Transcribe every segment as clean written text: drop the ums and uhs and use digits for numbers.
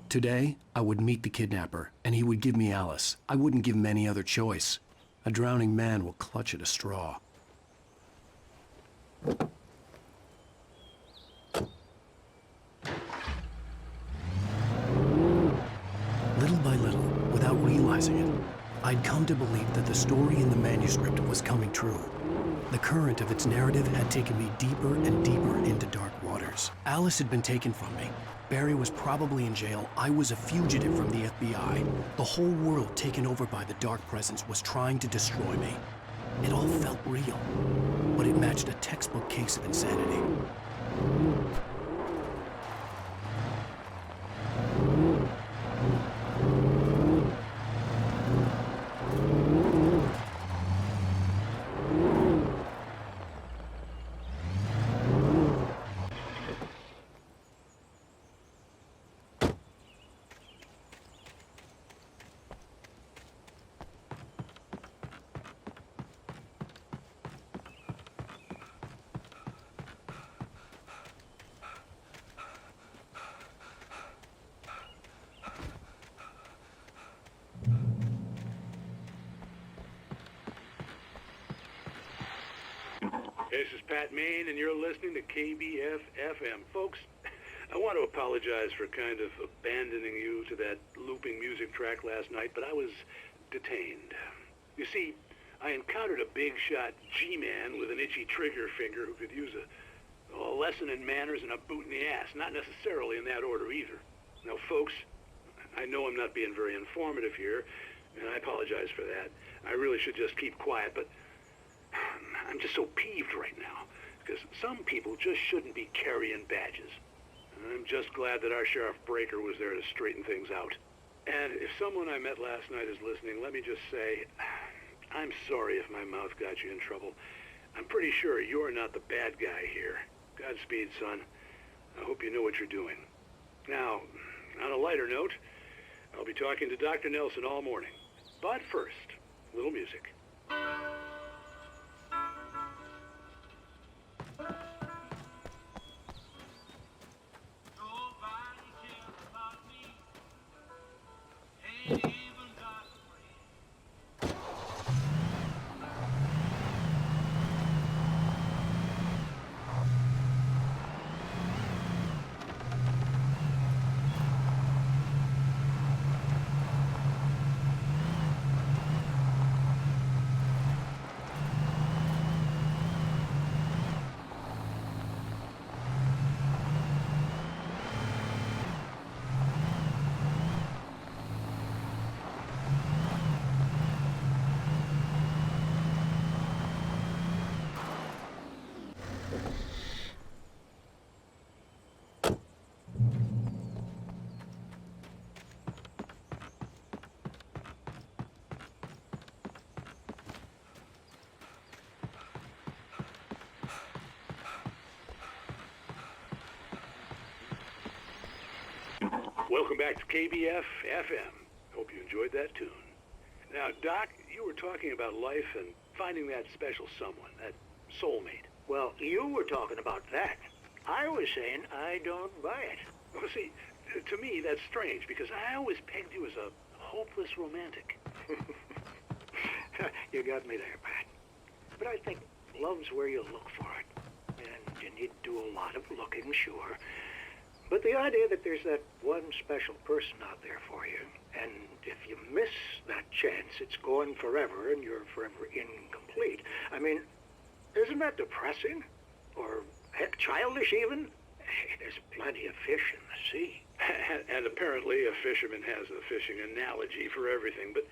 Today, I would meet the kidnapper, and he would give me Alice. I wouldn't give him any other choice. A drowning man will clutch at a straw. Little by little, without realizing it, I'd come to believe that the story in the manuscript was coming true. The current of its narrative had taken me deeper and deeper into dark waters. Alice had been taken from me. Barry was probably in jail. I was a fugitive from the FBI. The whole world taken over by the dark presence was trying to destroy me. It all felt real, but it matched a textbook case of insanity. This is Pat Main, and you're listening to KBF-FM. Folks, I want to apologize for kind of abandoning you to that looping music track last night, but I was detained. You see, I encountered a big-shot G-man with an itchy trigger finger who could use a lesson in manners and a boot in the ass, not necessarily in that order either. Now, folks, I know I'm not being very informative here, and I apologize for that. I really should just keep quiet, but I'm just so peeved right now, because some people just shouldn't be carrying badges. And I'm just glad that our Sheriff Breaker was there to straighten things out. And if someone I met last night is listening, let me just say, I'm sorry if my mouth got you in trouble. I'm pretty sure you're not the bad guy here. Godspeed, son. I hope you know what you're doing. Now, on a lighter note, I'll be talking to Dr. Nelson all morning. But first, a little music. Welcome back to KBF-FM. Hope you enjoyed that tune. Now, Doc, you were talking about life and finding that special someone, that soulmate. Well, you were talking about that. I was saying I don't buy it. Well, see, to me, that's strange, because I always pegged you as a hopeless romantic. You got me there, Pat. But I think love's where you look for it. And you need to do a lot of looking, sure. But the idea that there's that one special person out there for you, and if you miss that chance, it's gone forever, and you're forever incomplete. I mean, isn't that depressing? Or, heck, childish even? Hey, there's plenty of fish in the sea. And apparently a fisherman has a fishing analogy for everything, but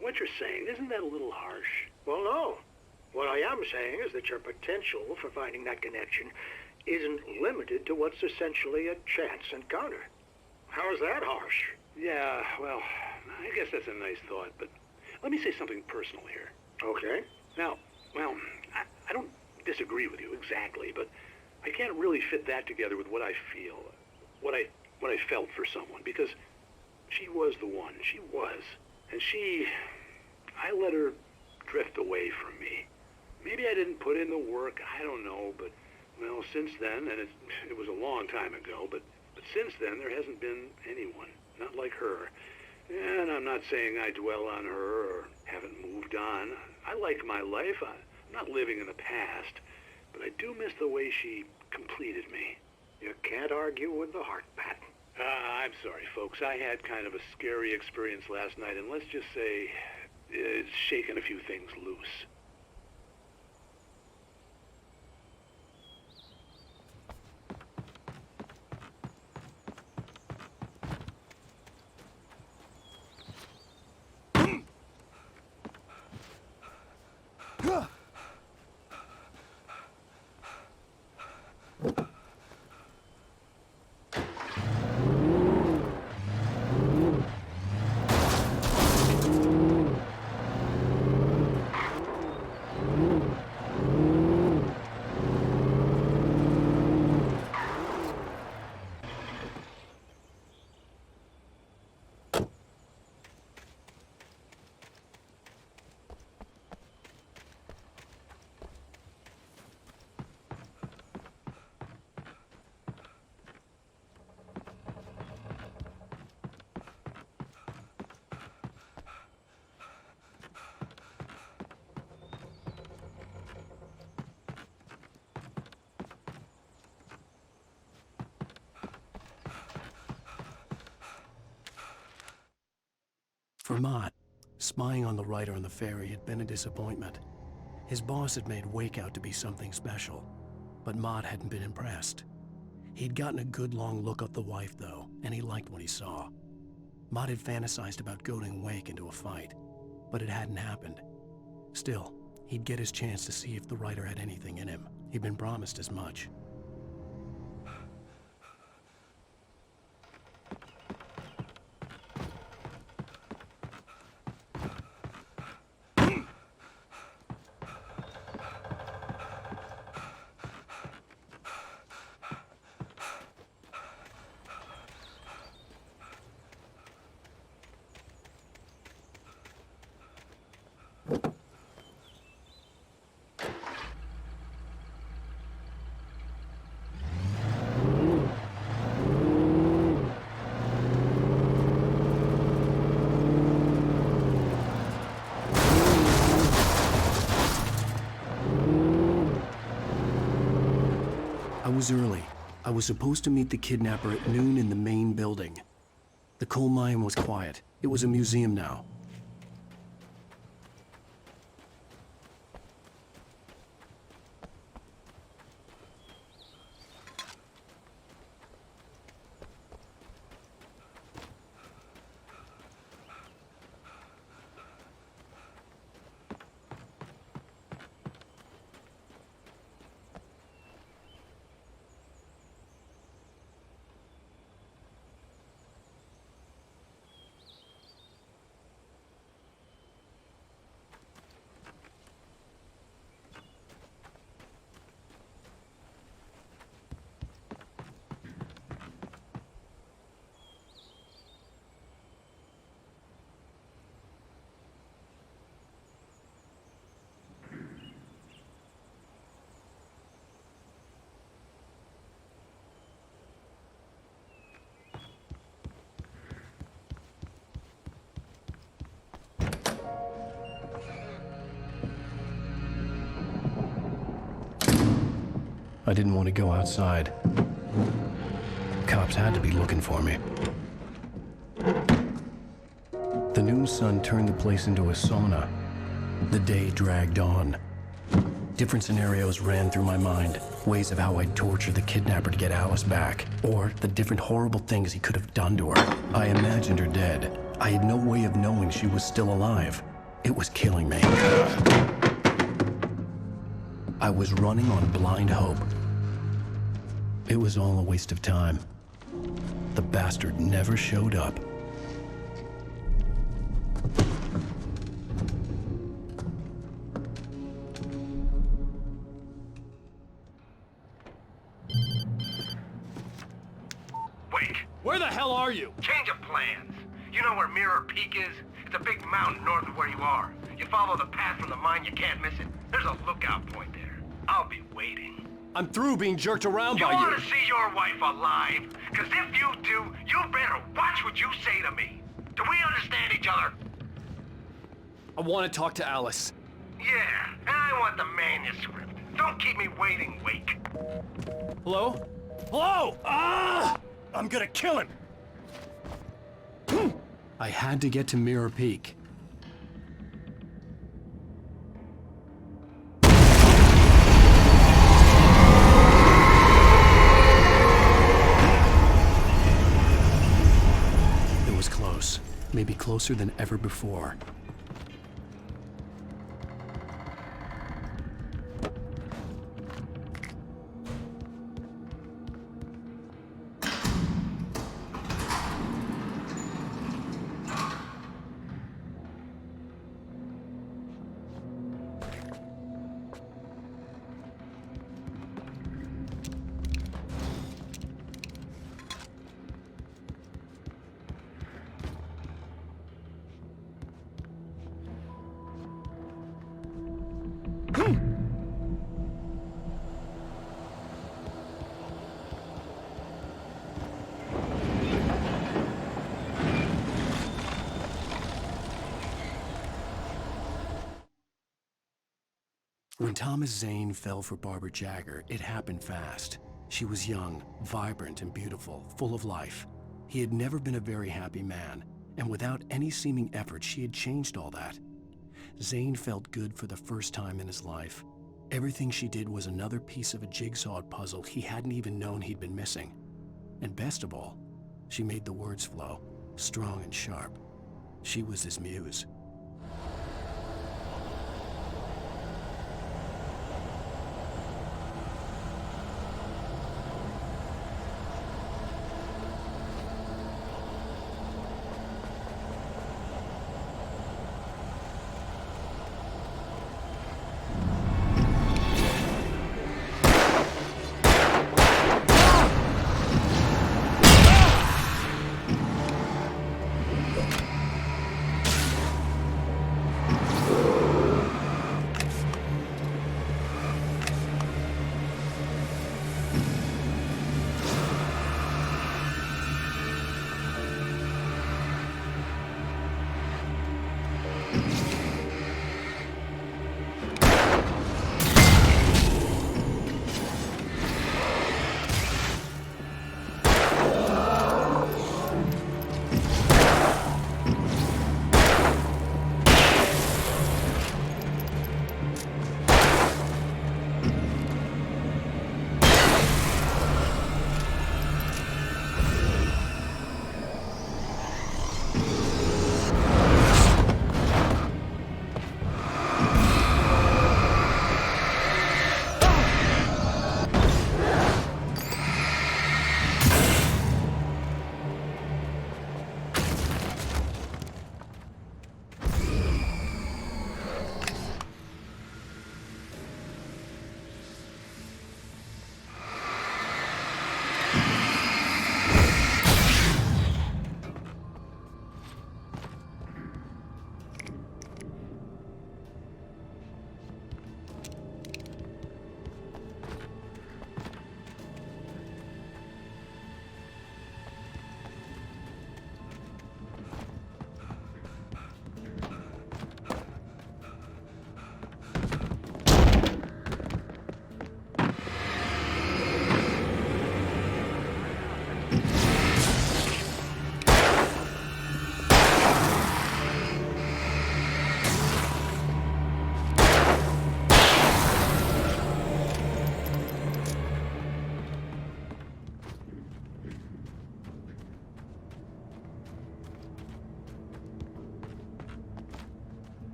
what you're saying, isn't that a little harsh? Well, no. What I am saying is that your potential for finding that connection isn't limited to what's essentially a chance encounter. How is that harsh? Yeah, well, I guess that's a nice thought, but let me say something personal here. Okay. Now, well, I don't disagree with you exactly, but I can't really fit that together with what I feel, what I felt for someone, because she was the one. She was. And I let her drift away from me. Maybe I didn't put in the work, I don't know, but well, since then, and it was a long time ago, but since then, there hasn't been anyone. not like her. And I'm not saying I dwell on her or haven't moved on. I like my life. I'm not living in the past. But I do miss the way she completed me. You can't argue with the heart, Pat. I'm sorry, folks. I had kind of a scary experience last night, and let's just say it's shaken a few things loose. For Mott, spying on the writer on the ferry had been a disappointment. His boss had made Wake out to be something special, but Mott hadn't been impressed. He'd gotten a good long look at the wife, though, and he liked what he saw. Mott had fantasized about goading Wake into a fight, but it hadn't happened. Still, he'd get his chance to see if the writer had anything in him. He'd been promised as much. I was early. I was supposed to meet the kidnapper at noon in the main building. The coal mine was quiet. It was a museum now. I didn't want to go outside. Cops had to be looking for me. The noon sun turned the place into a sauna. The day dragged on. Different scenarios ran through my mind. Ways of how I'd torture the kidnapper to get Alice back. Or the different horrible things he could have done to her. I imagined her dead. I had no way of knowing she was still alive. It was killing me. I was running on blind hope. It was all a waste of time. The bastard never showed up. Wait, Where the hell are you? change of plans. You know where Mirror Peak is? It's a big mountain north of where you are. You follow the path from the mine, you can't miss it. There's a lookout point there. I'll be waiting. I'm through being jerked around You by want to you. see your wife alive? Because if you do, you better watch what you say to me. Do we understand each other? I want to talk to Alice. Yeah, and I want the manuscript. Don't keep me waiting, Wake. Hello? Hello! Ah! I'm gonna kill him! I had to get to Mirror Peak. It was close. Maybe closer than ever before. When Thomas Zane fell for Barbara Jagger, it happened fast. She was young, vibrant, and beautiful, full of life. He had never been a very happy man, and without any seeming effort, she had changed all that. Zane felt good for the first time in his life. Everything she did was another piece of a jigsaw puzzle he hadn't even known he'd been missing. And best of all, she made the words flow, strong and sharp. She was his muse.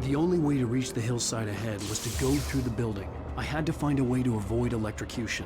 The only way to reach the hillside ahead was to go through the building. I had to find a way to avoid electrocution.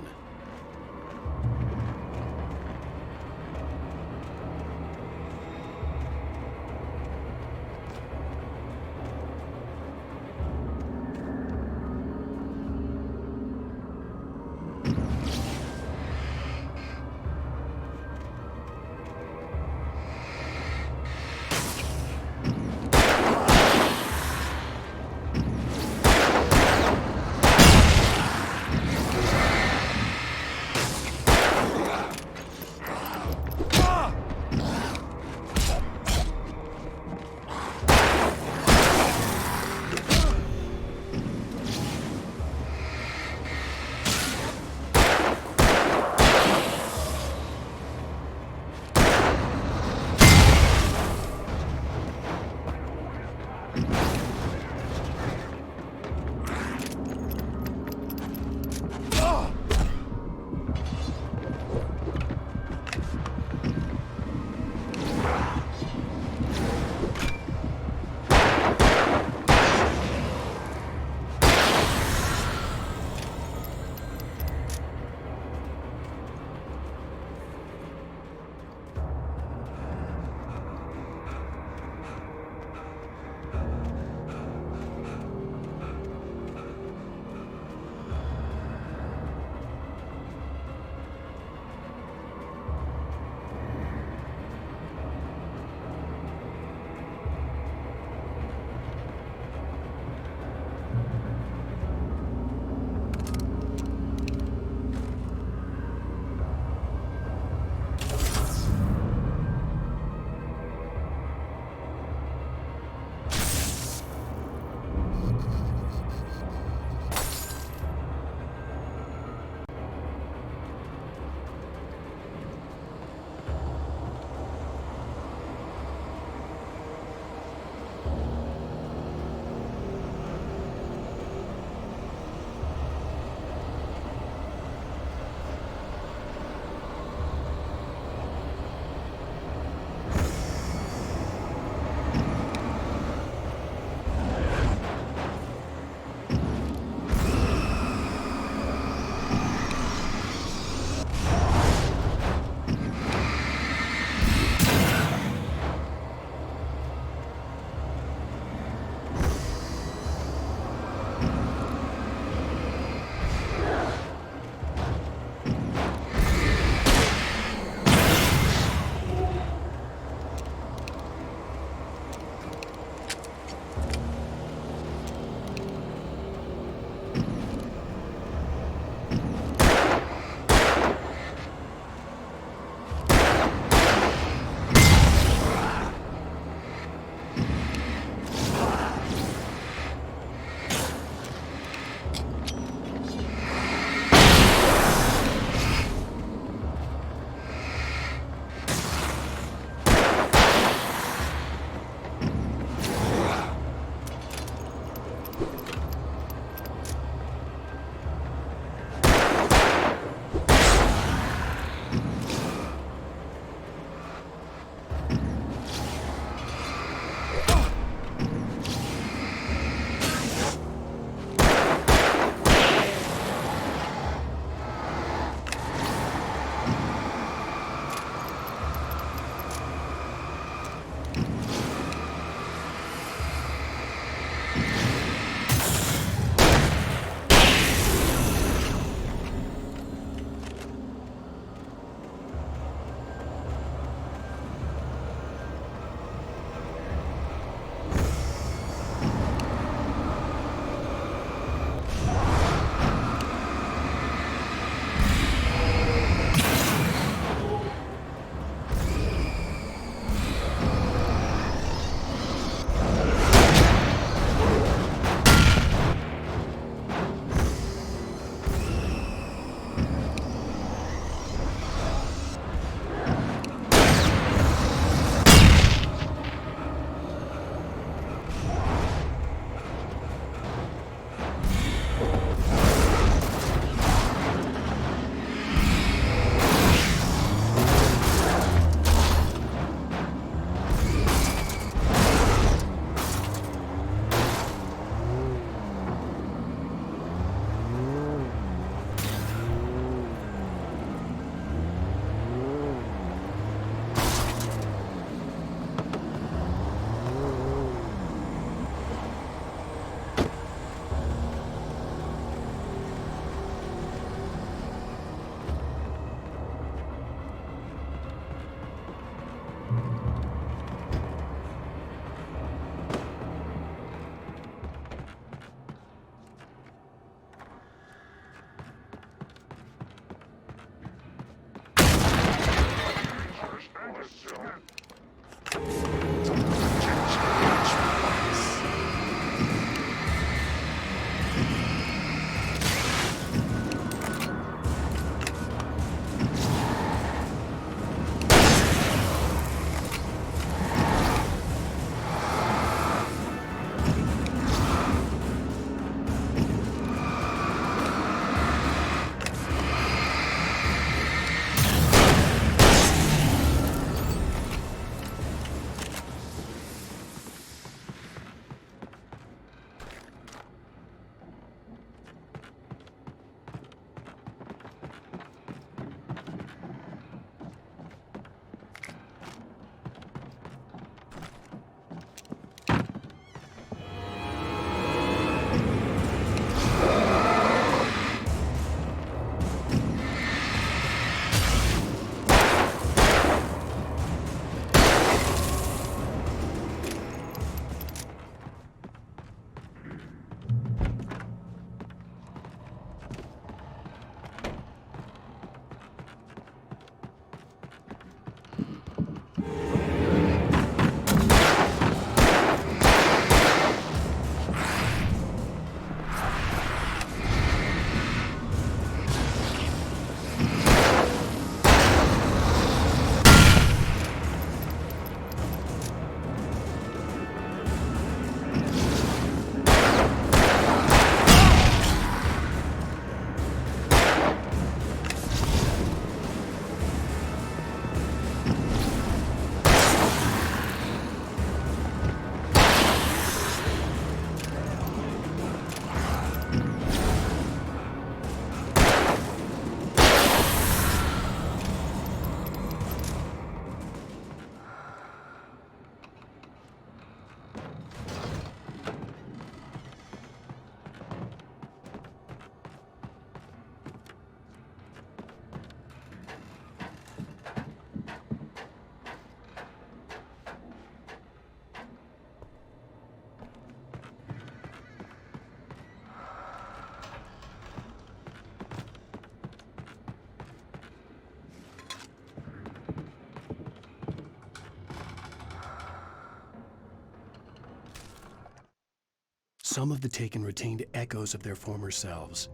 Some of the taken retained echoes of their former selves,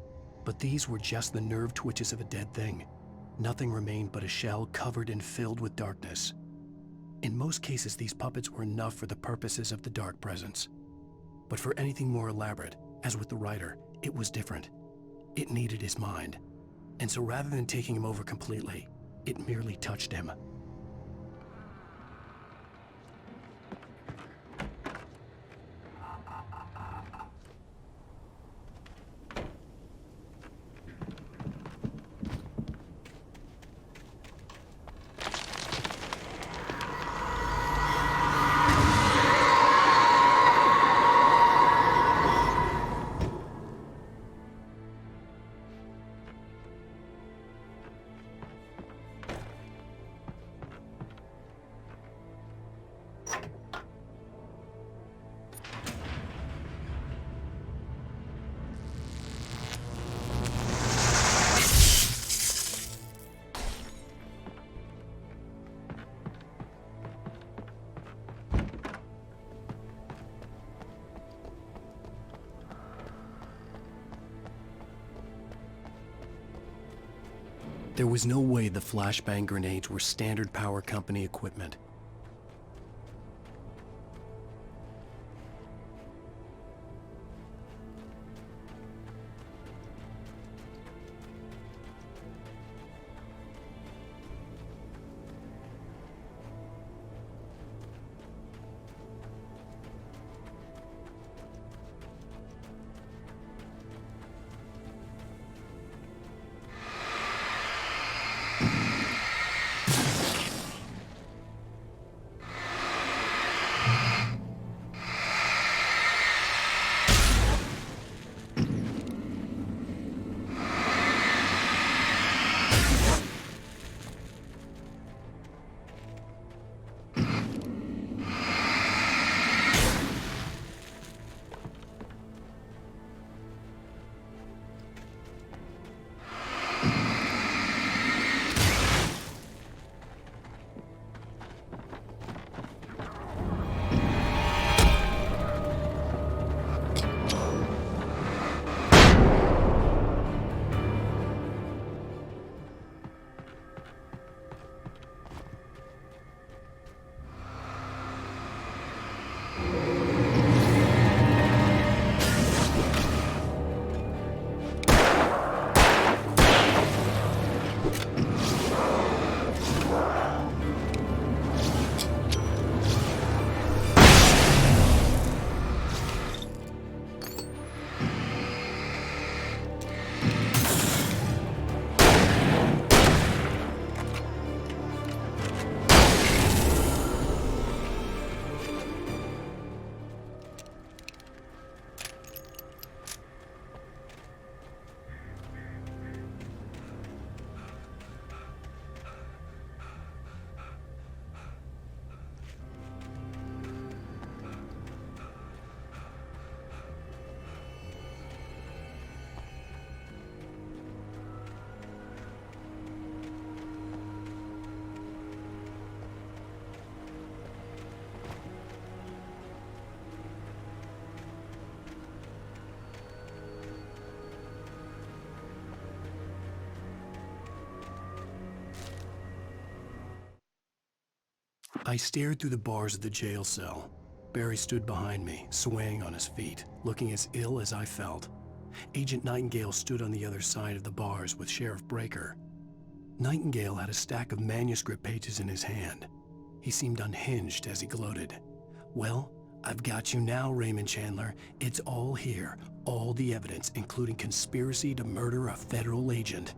but these were just the nerve twitches of a dead thing. Nothing remained but a shell covered and filled with darkness. In most cases, these puppets were enough for the purposes of the dark presence. But for anything more elaborate, as with the writer, it was different. It needed his mind. And so rather than taking him over completely, it merely touched him. There was no way the flashbang grenades were standard power company equipment. I stared through the bars of the jail cell. Barry stood behind me, swaying on his feet, looking as ill as I felt. Agent Nightingale stood on the other side of the bars with Sheriff Breaker. Nightingale had a stack of manuscript pages in his hand. He seemed unhinged as he gloated. "Well, I've got you now, Raymond Chandler. It's all here. All the evidence, including conspiracy to murder a federal agent."